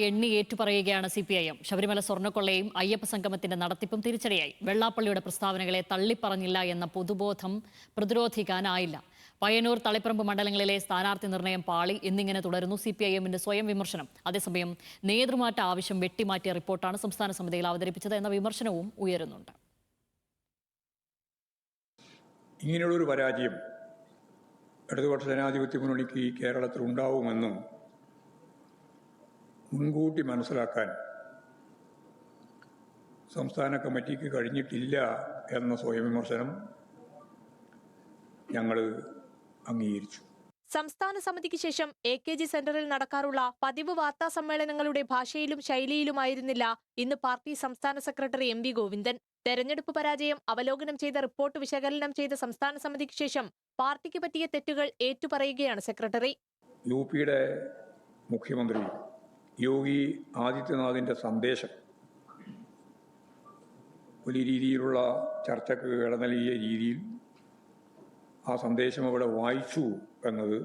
എണ്ണി ഏറ്റുപറയുകയാണ് CPIM. ശബരിമല സ്വർണ്ണക്കൊള്ളയും അയ്യപ്പ സംഗമത്തിന്റെ നടത്തിപ്പും തിരിച്ചടിയായി. വെള്ളാപ്പള്ളിയുടെ പ്രസ്താവനകളെ തള്ളിപ്പറഞ്ഞില്ല എന്ന പൊതുബോധം പ്രതിരോധിക്കാനായില്ല. പയ്യന്നൂർ, തളിപ്പറമ്പ് മണ്ഡലങ്ങളിലെ സ്ഥാനാർത്ഥി നിർണയം പാളി എന്നിങ്ങനെ തുടരുന്നു CPIMന്റെ സ്വയം വിമർശനം. അതേസമയം നേതൃമാറ്റ ആവശ്യം വെട്ടിമാറ്റിയ റിപ്പോർട്ടാണ് സംസ്ഥാന സമിതിയിൽ അവതരിപ്പിച്ചത് എന്ന വിമർശനവും ഉയരുന്നുണ്ട്. ഇങ്ങനെയുള്ളൊരു പരാജയം ഇടതുപക്ഷ ജനാധിപത്യ മുന്നണിക്ക് കേരളത്തിൽ ഉണ്ടാവുമെന്നും മുൻകൂട്ടി മനസ്സിലാക്കാൻ സംസ്ഥാന കമ്മിറ്റിക്ക് കഴിഞ്ഞിട്ടില്ല എന്ന സ്വയം വിമർശനം ഞങ്ങൾ അംഗീകരിച്ചു. സംസ്ഥാന സമിതിക്ക് ശേഷം AKG സെന്ററിൽ നടക്കാറുള്ള പതിവ് വാർത്താ സമ്മേളനങ്ങളുടെ ഭാഷയിലും ശൈലിയിലുമായിരുന്നില്ല ഇന്ന് പാർട്ടി സംസ്ഥാന സെക്രട്ടറി MV ഗോവിന്ദൻ. തെരഞ്ഞെടുപ്പ് പരാജയം അവലോകനം ചെയ്ത റിപ്പോർട്ട് വിശകലനം ചെയ്ത സംസ്ഥാന സമിതിക്ക് ശേഷം പാർട്ടിക്ക് പറ്റിയ തെറ്റുകൾ ഏറ്റുപറയുകയാണ് സെക്രട്ടറി. UPയുടെ മുഖ്യമന്ത്രി യോഗി ആദിത്യനാഥിന്റെ സന്ദേശം വലിയ രീതിയിലുള്ള ചർച്ചയ്ക്ക് ഇട നൽകിയ രീതിയിൽ ആ സന്ദേശം അവിടെ വായിച്ചു എന്നത്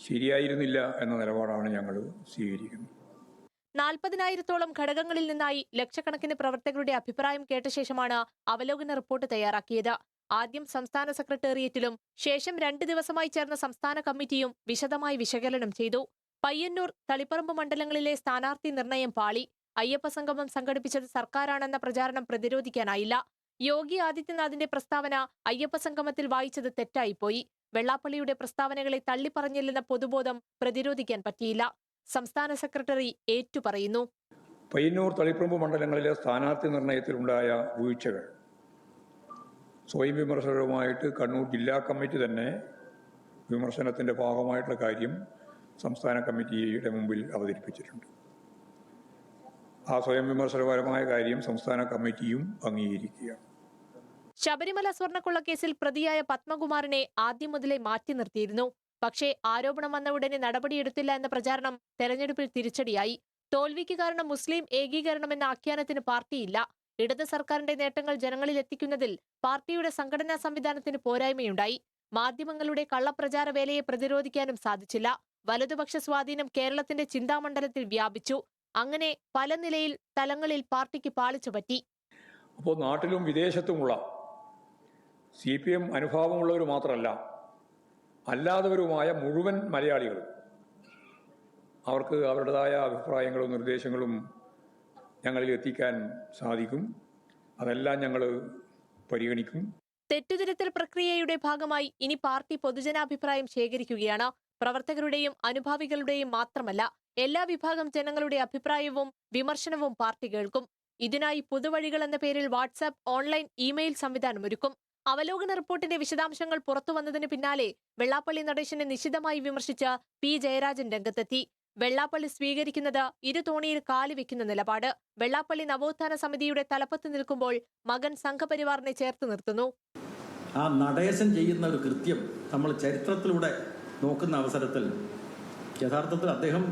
ശരിയായിരുന്നില്ല എന്ന നിലപാടാണ് ഞങ്ങൾ സ്വീകരിക്കുന്നത്. 40,000-ഓളം ഘടകങ്ങളിൽ നിന്നായി ലക്ഷക്കണക്കിന് പ്രവർത്തകരുടെ അഭിപ്രായം കേട്ട ശേഷമാണ് അവലോകന റിപ്പോർട്ട് തയ്യാറാക്കിയത്. ആദ്യം സംസ്ഥാന സെക്രട്ടേറിയറ്റിലും ശേഷം 2 ദിവസമായി ചേർന്ന സംസ്ഥാന കമ്മിറ്റിയും വിശദമായി വിശകലനം ചെയ്തു. പയ്യന്നൂർ, തളിപ്പറമ്പ് മണ്ഡലങ്ങളിലെ സ്ഥാനാർത്ഥി നിർണയം പാളി. അയ്യപ്പ സംഗമം സംഘടിപ്പിച്ചത് സർക്കാരാണെന്ന പ്രചാരണം പ്രതിരോധിക്കാനായില്ല. യോഗി ആദിത്യനാഥിന്റെ പ്രസ്താവന അയ്യപ്പ സംഗമത്തിൽ വായിച്ചത് തെറ്റായിപ്പോയി. വെള്ളാപ്പള്ളിയുടെ പ്രസ്താവനകളെ തള്ളിപ്പറഞ്ഞില്ലെന്ന പൊതുബോധം പ്രതിരോധിക്കാൻ പറ്റിയില്ല. സംസ്ഥാന സെക്രട്ടറി ഏറ്റുപറയുന്നു. പയ്യന്നൂർ, തളിപ്പറമ്പ് മണ്ഡലങ്ങളിലെ സ്ഥാനാർത്ഥി നിർണയത്തിലുണ്ടായ വീഴ്ചകൾ സ്വയം വിമർശകരുമായിട്ട് കണ്ണൂർ ജില്ലാ കമ്മിറ്റി തന്നെ വിമർശനത്തിന്റെ ഭാഗമായിട്ടുള്ള കാര്യം സംസ്ഥാന കമ്മിറ്റിയുടെ മുമ്പിൽ അവതരിപ്പിച്ചിട്ടുണ്ട്. ആ സ്വയം വിമർശനപരമായ കാര്യം സംസ്ഥാന കമ്മിറ്റിയും അംഗീകരിക്കുകയാണ്. ശബരിമല സ്വർണ്ണക്കൊള്ളക്കേസിൽ പ്രതിയായ പത്മകുമാറിനെ ആദ്യം മുതലേ മാറ്റി നിർത്തിയിരുന്നു. പക്ഷേ ആരോപണം വന്ന ഉടനെ നടപടിയെടുത്തില്ല എന്ന പ്രചാരണം തെരഞ്ഞെടുപ്പിൽ തിരിച്ചടിയായി. തോൽവിക്ക് കാരണം മുസ്ലിം ഏകീകരണമെന്ന ആഖ്യാനത്തിന് പാർട്ടിയില്ല. ഇടത് സർക്കാരിന്റെ നേട്ടങ്ങൾ ജനങ്ങളിൽ എത്തിക്കുന്നതിൽ പാർട്ടിയുടെ സംഘടനാ സംവിധാനത്തിന് പോരായ്മയുണ്ടായി. മാധ്യമങ്ങളുടെ കള്ളപ്രചാര വേലയെ പ്രതിരോധിക്കാനും സാധിച്ചില്ല. വലതുപക്ഷ സ്വാധീനം കേരളത്തിന്റെ ചിന്താമണ്ഡലത്തിൽ വ്യാപിച്ചു. അങ്ങനെ പല നിലയിൽ തലങ്ങളിൽ പാർട്ടിക്ക് പാളിച്ചു പറ്റി. അപ്പോൾ നാട്ടിലും വിദേശത്തുമുള്ള CPM അനുഭാവമുള്ളവർ മാത്രമല്ല, അല്ലാത്തവരുമായ മുഴുവൻ മലയാളികളും അവർക്ക് അവരുടേതായ അഭിപ്രായങ്ങളും നിർദ്ദേശങ്ങളും ഞങ്ങളിൽ എത്തിക്കാൻ സാധിക്കും. അതെല്ലാം ഞങ്ങൾ പരിഗണിക്കും. തെറ്റുതിരുത്തൽ പ്രക്രിയയുടെ ഭാഗമായി ഇനി പാർട്ടി പൊതുജനാഭിപ്രായം ശേഖരിക്കുകയാണ്. പ്രവർത്തകരുടെയും അനുഭാവികളുടെയും മാത്രമല്ല, എല്ലാ വിഭാഗം ജനങ്ങളുടെ അഭിപ്രായവും വിമർശനവും പാർട്ടി കേൾക്കും. ഇതിനായി പുതുവഴികൾ എന്ന പേരിൽ വാട്സാപ്പ്, ഓൺലൈൻ, ഇമെയിൽ സംവിധാനമൊരുക്കും. അവലോകന റിപ്പോർട്ടിന്റെ വിശദാംശങ്ങൾ പുറത്തുവന്നതിന് പിന്നാലെ വെള്ളാപ്പള്ളി നടേശനെ നിശിതമായി വിമർശിച്ച് P. ജയരാജൻ രംഗത്തെത്തി. വെള്ളാപ്പള്ളി സ്വീകരിക്കുന്നത് ഇരുതോണിയിൽ കാലുവെക്കുന്ന നിലപാട്. വെള്ളാപ്പള്ളി നവോത്ഥാന സമിതിയുടെ തലപ്പത്ത് നിൽക്കുമ്പോൾ മകൻ സംഘപരിവാറിനെ ചേർത്ത് നിർത്തുന്നു. ആ നടേശൻ ചെയ്യുന്ന ഒരു കൃത്യം നമ്മൾ ചരിത്രത്തിലൂടെ നോക്കുന്ന അവസരത്തിൽ യഥാർത്ഥത്തിൽ അദ്ദേഹം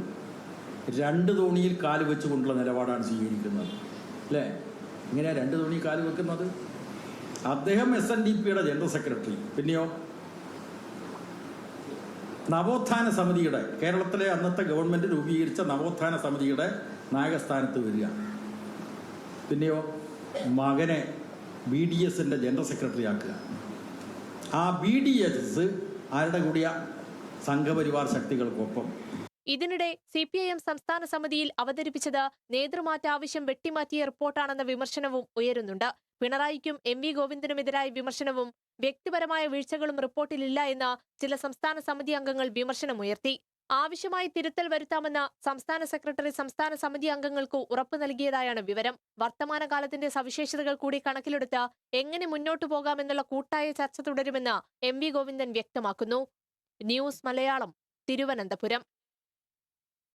2 തോണിയിൽ കാല് വെച്ചുകൊണ്ടുള്ള നിലപാടാണ് സ്വീകരിക്കുന്നത്. അല്ലേ? ഇങ്ങനെയാ 2 തോണിയിൽ കാല് വെക്കുന്നത്? അദ്ദേഹം SNDPയുടെ ജനറൽ സെക്രട്ടറി, പിന്നെയോ നവോത്ഥാന സമിതിയുടെ, കേരളത്തിലെ അന്നത്തെ ഗവൺമെന്റ് രൂപീകരിച്ച നവോത്ഥാന സമിതിയുടെ നായകസ്ഥാനത്ത് വരിക. പിന്നെയോ മകനെ BDSന്റെ ജനറൽ സെക്രട്ടറി ആക്കുക. ആ BDS ആരുടെ കൂടിയ സംഘപരിവാർ ശക്തികൾക്കൊപ്പം. ഇതിനിടെ CPIM സംസ്ഥാന സമിതിയിൽ അവതരിപ്പിച്ചത് നേതൃമാറ്റ ആവശ്യം വെട്ടിമാറ്റിയ റിപ്പോർട്ടാണെന്ന വിമർശനവും ഉയരുന്നുണ്ട്. പിണറായിക്കും MV ഗോവിന്ദനുമെതിരായ വിമർശനവും വ്യക്തിപരമായ വീഴ്ചകളും റിപ്പോർട്ടിലില്ല എന്ന് ചില സംസ്ഥാന സമിതി അംഗങ്ങൾ വിമർശനമുയർത്തി. ആവശ്യമായി തിരുത്തൽ വരുത്താമെന്ന് സംസ്ഥാന സെക്രട്ടറി സംസ്ഥാന സമിതി അംഗങ്ങൾക്ക് ഉറപ്പ് നൽകിയതായാണ് വിവരം. വർത്തമാനകാലത്തിന്റെ സവിശേഷതകൾ കൂടി കണക്കിലെടുത്ത് എങ്ങനെ മുന്നോട്ടു പോകാമെന്നുള്ള കൂട്ടായ ചർച്ച തുടരുമെന്ന് MV ഗോവിന്ദൻ വ്യക്തമാക്കുന്നു. ന്യൂസ് മലയാളം, തിരുവനന്തപുരം.